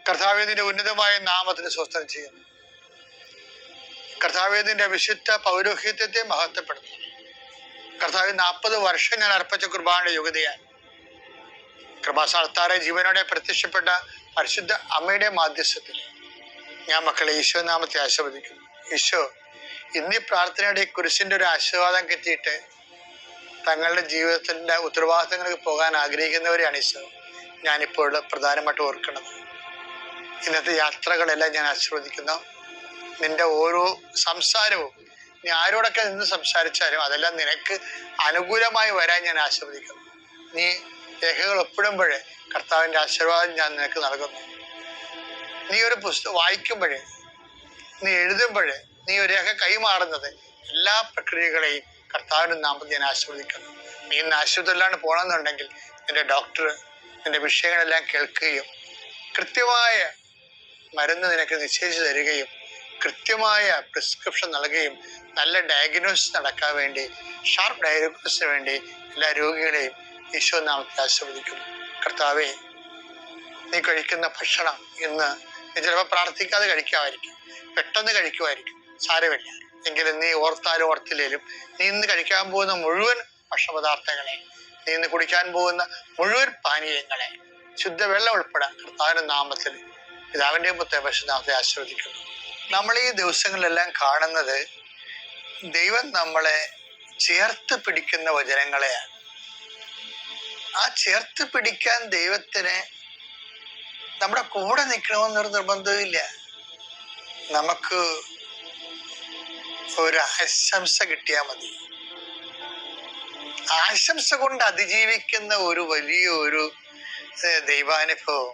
കർത്താവിന്റെ ഉന്നതമായ നാമത്തിന് സ്വസ്ഥം ചെയ്യുന്നു. കർത്താവിന്റെ വിശുദ്ധ പൗരോഹിത്യത്തെ മഹത്വപ്പെടുന്നു. കർത്താവ് 40 വർഷം ഞാൻ അർപ്പിച്ച കുർബാനയുടെ യോഗ്യതയാൽ കൃപാസ്ഥാനത്താറെ ജീവനോടെ പ്രത്യക്ഷപ്പെട്ട പരിശുദ്ധ അമ്മയുടെ മാധ്യസ്ഥത്തിൽ ഞാൻ മക്കളെ ഈശോ നാമത്തെ ആശീർവദിക്കുന്നു. ഈശോ ഇന്നീ പ്രാർത്ഥനയുടെ കുരിശിന്റെ ഒരു ആശീർവാദം കിട്ടിയിട്ട് തങ്ങളുടെ ജീവിതത്തിന്റെ ഉത്തരവാദിത്തങ്ങൾക്ക് പോകാൻ ആഗ്രഹിക്കുന്നവരെയാണ് ഈശോ ഞാനിപ്പോൾ പ്രധാനമായിട്ട് ഓർക്കുന്നത്. ഇന്നത്തെ യാത്രകളെല്ലാം ഞാൻ ആശീർവദിക്കുന്നു. നിന്റെ ഓരോ സംസാരവും നീ ആരോടൊക്കെ നിന്ന് സംസാരിച്ചാലും അതെല്ലാം നിനക്ക് അനുകൂലമായി വരാൻ ഞാൻ ആശീർവദിക്കുന്നു. നീ രേഖകൾ ഒപ്പിടുമ്പോഴേ കർത്താവിൻ്റെ ആശീർവാദം ഞാൻ നിനക്ക് നൽകുന്നു. നീ ഒരു പുസ്തകം വായിക്കുമ്പോഴേ, നീ എഴുതുമ്പോഴേ, നീ ഒരു രേഖ കൈമാറുന്നത് എല്ലാ പ്രക്രിയകളെയും കർത്താവിൻ്റെ നാമത്തിൽ ഞാൻ ആശീർവദിക്കുന്നു. നീ ഇന്ന് ആശുപത്രിയിലാണ് പോകണമെന്നുണ്ടെങ്കിൽ നിന്റെ ഡോക്ടർ നിന്റെ വിഷയങ്ങളെല്ലാം കേൾക്കുകയും കൃത്യമായ മരുന്ന് നിനക്ക് നിശ്ചയിച്ചു തരികയും കൃത്യമായ പ്രിസ്ക്രിപ്ഷൻ നൽകുകയും നല്ല ഡയഗ്നോസിസ് നടക്കാൻ വേണ്ടി, ഷാർപ്പ് ഡയഗ്നോസിന് വേണ്ടി എല്ലാ രോഗികളെയും ഈശോ നാമത്തിൽ ആശീർവദിക്കുന്നു. കർത്താവേ, നീ കഴിക്കുന്ന ഭക്ഷണം ഇന്ന് നീ ചിലപ്പോൾ പ്രാർത്ഥിക്കാതെ കഴിക്കാമായിരിക്കും, പെട്ടെന്ന് കഴിക്കുമായിരിക്കും, സാരമില്ല. എങ്കിലും നീ ഓർത്താലും ഓർത്തില്ലേലും നീ ഇന്ന് കഴിക്കാൻ പോകുന്ന മുഴുവൻ ഭക്ഷണപദാർത്ഥങ്ങളെ, നീ ഇന്ന് കുടിക്കാൻ പോകുന്ന മുഴുവൻ പാനീയങ്ങളെ, ശുദ്ധവെള്ളം ഉൾപ്പെടെ കർത്താവിന്റെ നാമത്തിൽ പിതാവിന്റെയും പുത്രന്റെയും പരിശുദ്ധനാമത്തെ ആശീർവദിക്കുന്നു. നമ്മൾ ഈ ദിവസങ്ങളിലെല്ലാം കാണുന്നത് ദൈവം നമ്മളെ ചേർത്ത് പിടിക്കുന്ന വചനങ്ങളെയാണ്. ആ ചേർത്ത് പിടിക്കാൻ ദൈവത്തിന് നമ്മുടെ കൂടെ നിൽക്കണമെന്നൊരു നിർബന്ധമില്ല. നമുക്ക് ഒരു ആശംസ കിട്ടിയാൽ മതി. ആശംസ കൊണ്ട് അതിജീവിക്കുന്ന ഒരു വലിയൊരു ദൈവാനുഭവം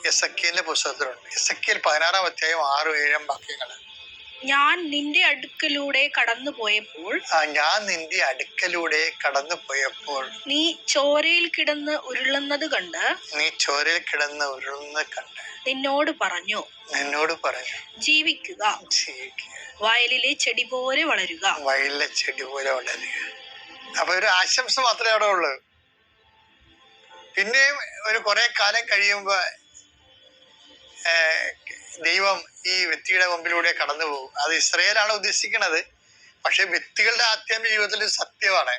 എസെക്കിയേലിന്റെ പുസ്തകത്തിലുണ്ട്. എസെക്കിയേൽ 16-ാം അധ്യായം 6-7 വാക്യങ്ങൾ. ഞാൻ നിന്റെ അടുക്കലൂടെ കടന്നു പോയപ്പോൾ നീ ചോരയിൽ കിടന്ന് ഉരുളുന്നത് കണ്ട് നിന്നോട് പറഞ്ഞു ജീവിക്കുക, വയലിലെ ചെടി പോലെ വളരുക. അപ്പൊ ഒരു ആശംസ മാത്രമേ അവിടെ ഉള്ളൂ. പിന്നെയും ഒരു കുറെ കാലം കഴിയുമ്പോ ദൈവം ഈ വ്യക്തിയുടെ മുമ്പിലൂടെ കടന്നു പോകും. അത് ഇസ്രായേലാണ് ഉദ്ദേശിക്കുന്നത്. പക്ഷെ വ്യക്തികളുടെ ആത്മീയ ജീവിതത്തിൽ സത്യമാണ്.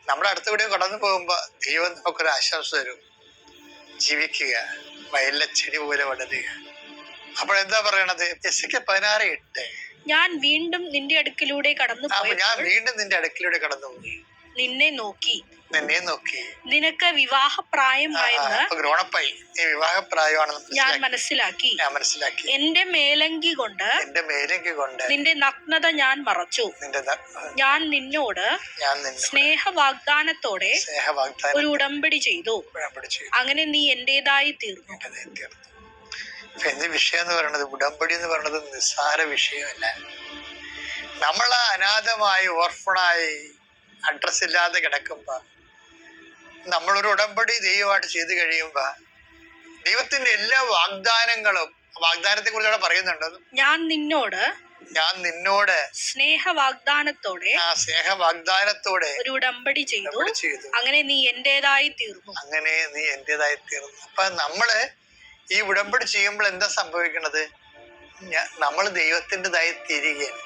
നമ്മുടെ അടുത്തുകൂടെ കടന്നു പോകുമ്പോ ദൈവം നമുക്കൊരു ആശംസ തരും. ജീവിക്കുക, വയലിലെ ചെടി പോലെ വളരുക. അപ്പോഴെന്താ പറയണത്? എസെക്കിയേൽ 16:8. ഞാൻ വീണ്ടും നിന്റെ അടുക്കിലൂടെ കടന്നു പോയി നിന്നെ നോക്കി നിനക്ക് വിവാഹപ്രായമായെന്ന് ഞാൻ മനസ്സിലാക്കി. എന്റെ മേലങ്കി കൊണ്ട് നിന്റെ നഗ്നത ഞാൻ മറച്ചു. ഞാൻ നിന്നോട് സ്നേഹവാഗ്ദാനത്തോടെ ഒരു ഉടമ്പടി ചെയ്തു. അങ്ങനെ നീ എന്റേതായി തീർന്നു. വിഷയം എന്ന് പറയുന്നത്, ഉടമ്പടി എന്ന് പറയുന്നത് നിസ്സാര വിഷയമല്ല. നമ്മളെ അനാഥമായി ഓർഫണായി അഡ്രസ് ഇല്ലാതെ കിടക്കുമ്പോ നമ്മളൊരു ഉടമ്പടി ദൈവമായിട്ട് ചെയ്ത് കഴിയുമ്പോ ദൈവത്തിന്റെ എല്ലാ വാഗ്ദാനത്തെ കുറിച്ച് അവിടെ പറയുന്നുണ്ട്. ഞാൻ നിന്നോട് സ്നേഹവാഗ്ദാനത്തോടെ ഒരു ഉടമ്പടി ചെയ്തു. അങ്ങനെ നീ എന്റേതായി തീർന്നു. അപ്പൊ നമ്മള് ഈ ഉടമ്പടി ചെയ്യുമ്പോൾ എന്താ സംഭവിക്കണത്? നമ്മൾ ദൈവത്തിൻ്റെതായി തീരുകയാണ്.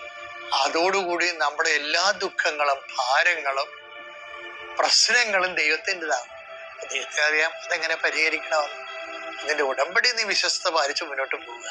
അതോടുകൂടി നമ്മുടെ എല്ലാ ദുഃഖങ്ങളും ഭാരങ്ങളും പ്രശ്നങ്ങളും ദൈവത്തിൻ്റെതാണ്. ദൈവത്തിന് അറിയാം അതെങ്ങനെ പരിഹരിക്കണമെന്ന്. ഇതിന്റെ ഉടമ്പടി നീ വിശ്വസ്ത പാലിച്ച് മുന്നോട്ട് പോവുക.